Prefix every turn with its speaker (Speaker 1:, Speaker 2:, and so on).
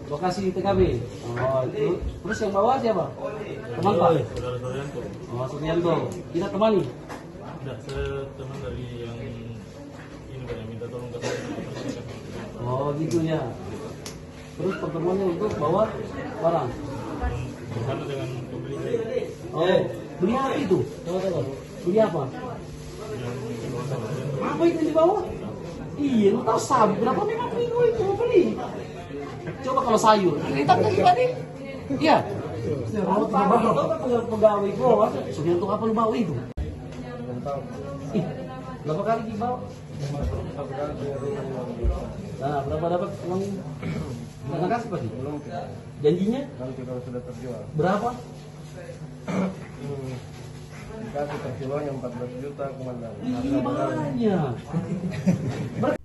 Speaker 1: lokasi TKB. Oh, itu. Terus yang bawa siapa? Teman Pak?
Speaker 2: Saudara Suryanto.
Speaker 1: Oh, Suryanto. Kita temani.
Speaker 2: Tidak, saya teman dari yang ini Pak, yang minta tolong ke saya.
Speaker 1: Oh, gitu ya. Terus pertemuannya untuk bawa barang.
Speaker 2: Bersama dengan pembeli saya.
Speaker 1: Oh, beli apa itu? Beli apa? Apa itu yang dibawa? Iya, lu tahu sabu. Kenapa memang minggu itu mau beli? Coba kalau sayur, kita tadi tadi. Iya. Kalau tahu pegawai gua, Suryanto apa lu bawa itu? Ih, berapa kali dibawa? Nah, berapa dapat uang? Nggak kasih pasti?
Speaker 3: Belum,
Speaker 1: Janjinya?
Speaker 3: nanti kalau sudah terjual.
Speaker 1: Berapa?
Speaker 3: Dikasih per kilonya 14 juta komandan.
Speaker 1: Iya, banyak. Berarti